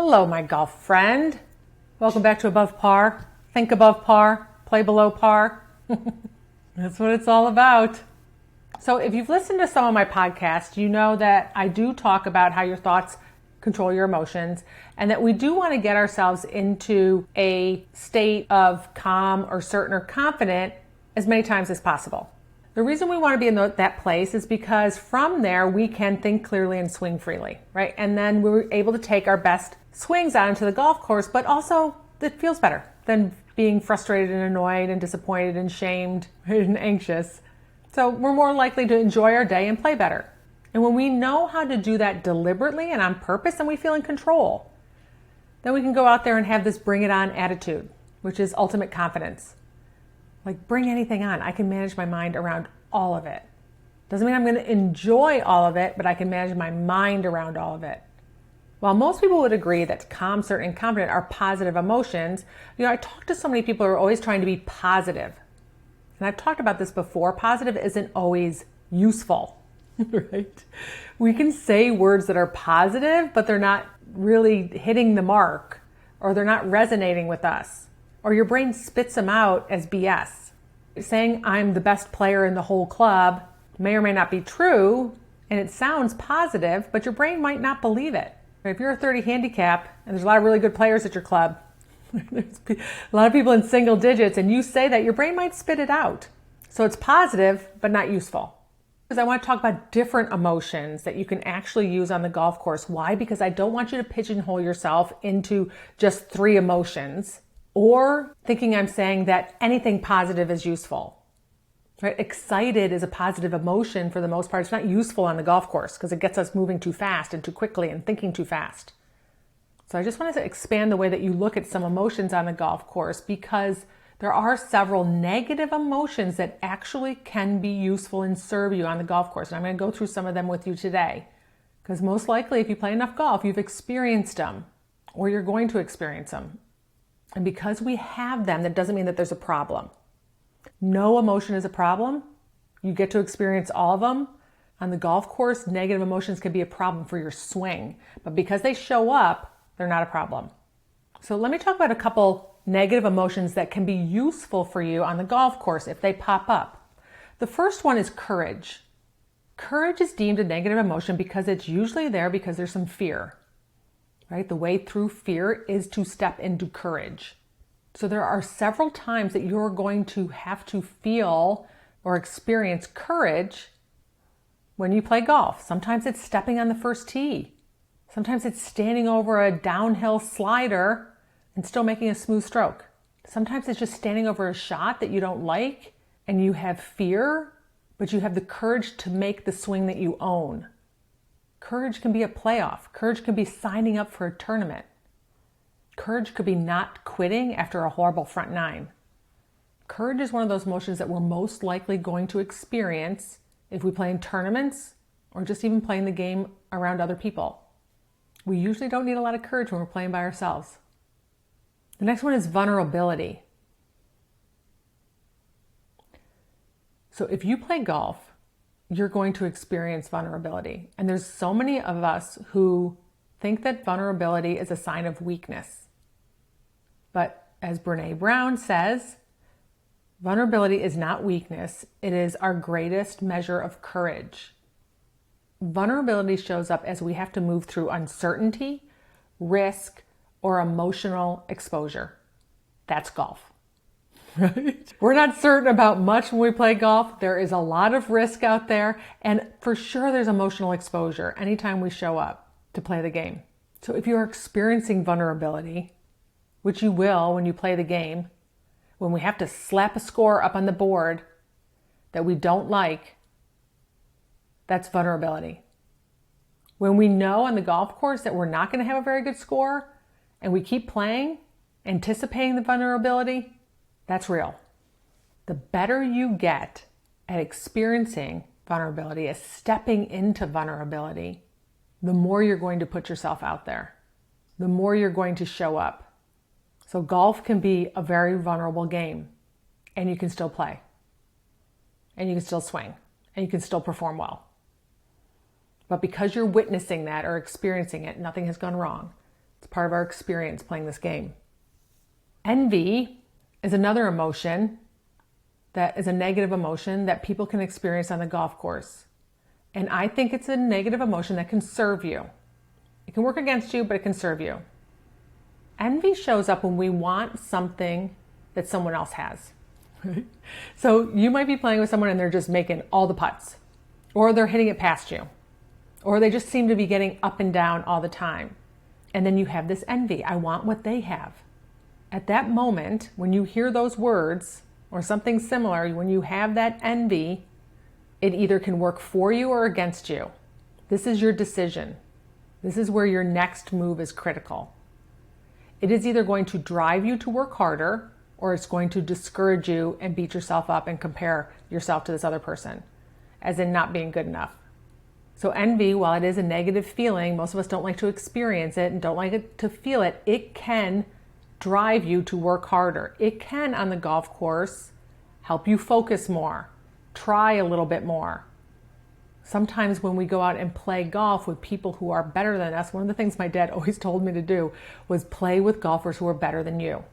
Hello, my golf friend. Welcome back to Above Par. Think above par, play below par. That's what it's all about. So if you've listened to some of my podcasts, you know that I do talk about how your thoughts control your emotions and that we do want to get ourselves into a state of calm or certain or confident as many times as possible. The reason we want to be in that place is because from there we can think clearly and swing freely, right? And then we're able to take our best swings out into the golf course, but also it feels better than being frustrated and annoyed and disappointed and shamed and anxious. So we're more likely to enjoy our day and play better. And when we know how to do that deliberately and on purpose, then we feel in control. Then we can go out there and have this bring it on attitude, which is ultimate confidence. Like, bring anything on. I can manage my mind around all of it. Doesn't mean I'm going to enjoy all of it, but I can manage my mind around all of it. While most people would agree that calm, certain, and confident are positive emotions, I talk to so many people who are always trying to be positive. And I've talked about this before. Positive isn't always useful, right? We can say words that are positive, but they're not really hitting the mark, or they're not resonating with us, or your brain spits them out as BS. Saying I'm the best player in the whole club may or may not be true, and it sounds positive, but your brain might not believe it. If you're a 30 handicap and there's a lot of really good players at your club, there's a lot of people in single digits, and you say that, your brain might spit it out. So it's positive, but not useful. Because I want to talk about different emotions that you can actually use on the golf course. Why? Because I don't want you to pigeonhole yourself into just 3 emotions or thinking I'm saying that anything positive is useful. Right? Excited is a positive emotion for the most part. It's not useful on the golf course because it gets us moving too fast and too quickly and thinking too fast. So I just wanted to expand the way that you look at some emotions on the golf course, because there are several negative emotions that actually can be useful and serve you on the golf course. And I'm going to go through some of them with you today, because most likely if you play enough golf, you've experienced them or you're going to experience them. And because we have them, that doesn't mean that there's a problem. No emotion is a problem. You get to experience all of them. On the golf course, negative emotions can be a problem for your swing, but because they show up, they're not a problem. So let me talk about a couple negative emotions that can be useful for you on the golf course if they pop up. The first one is courage. Courage is deemed a negative emotion because it's usually there because there's some fear, right? The way through fear is to step into courage. So there are several times that you're going to have to feel or experience courage when you play golf. Sometimes it's stepping on the first tee. Sometimes it's standing over a downhill slider and still making a smooth stroke. Sometimes it's just standing over a shot that you don't like and you have fear, but you have the courage to make the swing that you own. Courage can be a playoff. Courage can be signing up for a tournament. Courage could be not quitting after a horrible front 9. Courage is one of those emotions that we're most likely going to experience if we play in tournaments or just even playing the game around other people. We usually don't need a lot of courage when we're playing by ourselves. The next one is vulnerability. So if you play golf, you're going to experience vulnerability. And there's so many of us who think that vulnerability is a sign of weakness. But as Brene Brown says, vulnerability is not weakness. It is our greatest measure of courage. Vulnerability shows up as we have to move through uncertainty, risk, or emotional exposure. That's golf, right? We're not certain about much when we play golf. There is a lot of risk out there, and for sure there's emotional exposure anytime we show up to play the game. So if you're experiencing vulnerability, which you will when you play the game, when we have to slap a score up on the board that we don't like, that's vulnerability. When we know on the golf course that we're not going to have a very good score and we keep playing, anticipating the vulnerability, that's real. The better you get at experiencing vulnerability, as stepping into vulnerability, the more you're going to put yourself out there, the more you're going to show up. So golf can be a very vulnerable game, and you can still play, and you can still swing, and you can still perform well. But because you're witnessing that or experiencing it, nothing has gone wrong. It's part of our experience playing this game. Envy is another emotion that is a negative emotion that people can experience on the golf course. And I think it's a negative emotion that can serve you. It can work against you, but it can serve you. Envy shows up when we want something that someone else has. So you might be playing with someone and they're just making all the putts, or they're hitting it past you, or they just seem to be getting up and down all the time. And then you have this envy. I want what they have. At that moment, when you hear those words or something similar, when you have that envy, it either can work for you or against you. This is your decision. This is where your next move is critical. It is either going to drive you to work harder, or it's going to discourage you and beat yourself up and compare yourself to this other person, as in not being good enough. So envy, while it is a negative feeling, most of us don't like to experience it and don't like it to feel it. It can drive you to work harder. It can, on the golf course, help you focus more, try a little bit more. Sometimes when we go out and play golf with people who are better than us, one of the things my dad always told me to do was play with golfers who are better than you,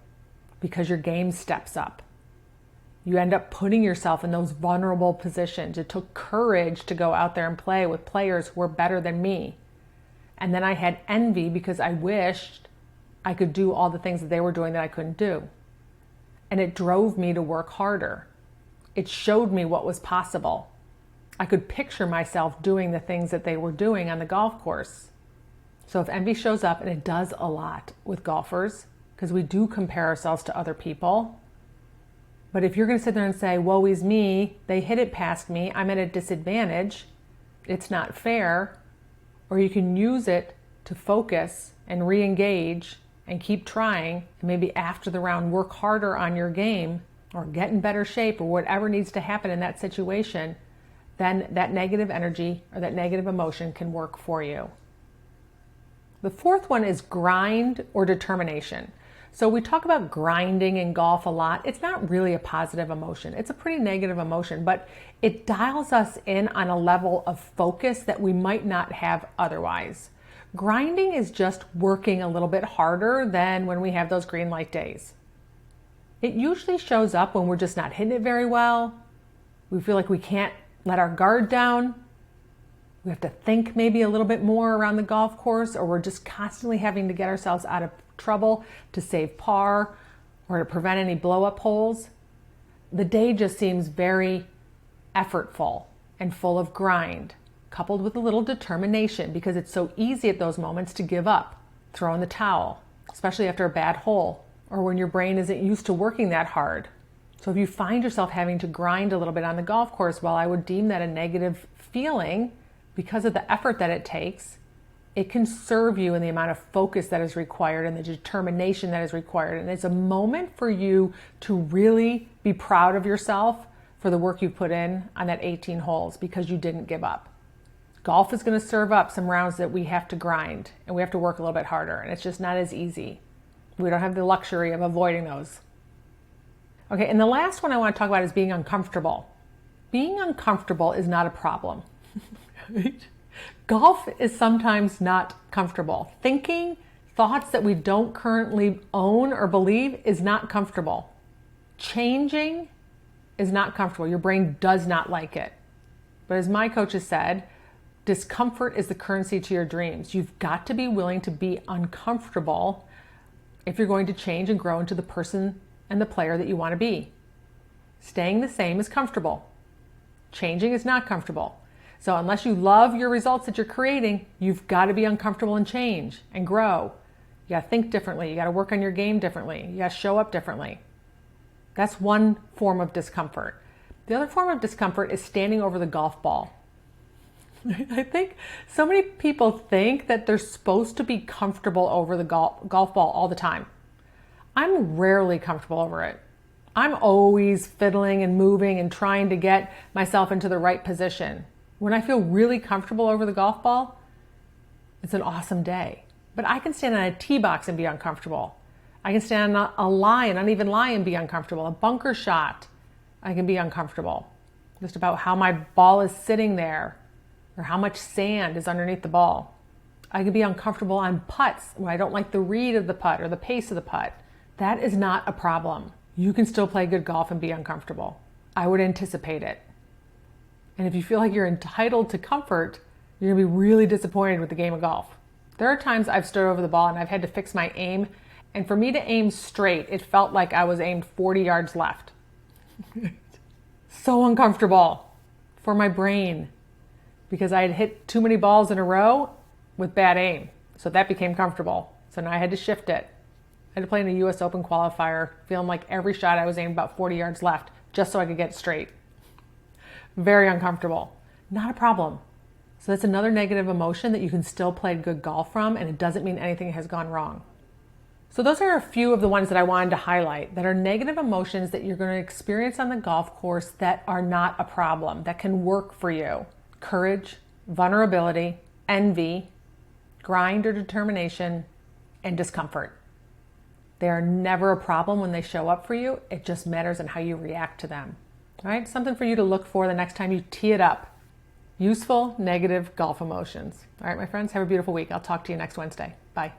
because your game steps up. You end up putting yourself in those vulnerable positions. It took courage to go out there and play with players who were better than me. And then I had envy because I wished I could do all the things that they were doing that I couldn't do. And it drove me to work harder. It showed me what was possible. I could picture myself doing the things that they were doing on the golf course. So if envy shows up, and it does a lot with golfers, because we do compare ourselves to other people. But if you're going to sit there and say, woe is me, they hit it past me, I'm at a disadvantage, it's not fair, or you can use it to focus and re-engage and keep trying, and maybe after the round work harder on your game or get in better shape or whatever needs to happen in that situation, then that negative energy or that negative emotion can work for you. The fourth one is grind or determination. So we talk about grinding in golf a lot. It's not really a positive emotion. It's a pretty negative emotion, but it dials us in on a level of focus that we might not have otherwise. Grinding is just working a little bit harder than when we have those green light days. It usually shows up when we're just not hitting it very well. We feel like we can't let our guard down. We have to think maybe a little bit more around the golf course, or we're just constantly having to get ourselves out of trouble to save par or to prevent any blow-up holes. The day just seems very effortful and full of grind, coupled with a little determination, because it's so easy at those moments to give up, throw in the towel, especially after a bad hole or when your brain isn't used to working that hard. So if you find yourself having to grind a little bit on the golf course, while I would deem that a negative feeling because of the effort that it takes, it can serve you in the amount of focus that is required and the determination that is required. And it's a moment for you to really be proud of yourself for the work you put in on that 18 holes, because you didn't give up. Golf is going to serve up some rounds that we have to grind and we have to work a little bit harder, and it's just not as easy. We don't have the luxury of avoiding those. Okay, and the last one I want to talk about is being uncomfortable. Being uncomfortable is not a problem. Right? Golf is sometimes not comfortable. Thinking thoughts that we don't currently own or believe is not comfortable. Changing is not comfortable. Your brain does not like it. But as my coach has said, discomfort is the currency to your dreams. You've got to be willing to be uncomfortable if you're going to change and grow into the person and the player that you want to be. Staying the same is comfortable. Changing is not comfortable. So unless you love your results that you're creating, you've got to be uncomfortable and change and grow. You got to think differently. You got to work on your game differently. You got to show up differently. That's one form of discomfort. The other form of discomfort is standing over the golf ball. I think so many people think that they're supposed to be comfortable over the golf ball all the time. I'm rarely comfortable over it. I'm always fiddling and moving and trying to get myself into the right position. When I feel really comfortable over the golf ball, it's an awesome day. But I can stand on a tee box and be uncomfortable. I can stand on a lie, an uneven lie, and be uncomfortable. A bunker shot, I can be uncomfortable. Just about how my ball is sitting there or how much sand is underneath the ball. I can be uncomfortable on putts when I don't like the read of the putt or the pace of the putt. That is not a problem. You can still play good golf and be uncomfortable. I would anticipate it. And if you feel like you're entitled to comfort, you're going to be really disappointed with the game of golf. There are times I've stood over the ball and I've had to fix my aim. And for me to aim straight, it felt like I was aimed 40 yards left. So uncomfortable for my brain because I had hit too many balls in a row with bad aim. So that became comfortable. So now I had to shift it. I had to play in a US Open qualifier, feeling like every shot I was aimed about 40 yards left just so I could get it straight. Very uncomfortable. Not a problem. So that's another negative emotion that you can still play good golf from, and it doesn't mean anything has gone wrong. So those are a few of the ones that I wanted to highlight that are negative emotions that you're going to experience on the golf course that are not a problem, that can work for you. Courage, vulnerability, envy, grind or determination, and discomfort. They are never a problem when they show up for you. It just matters in how you react to them. All right, something for you to look for the next time you tee it up. Useful, negative golf emotions. All right, my friends, have a beautiful week. I'll talk to you next Wednesday. Bye.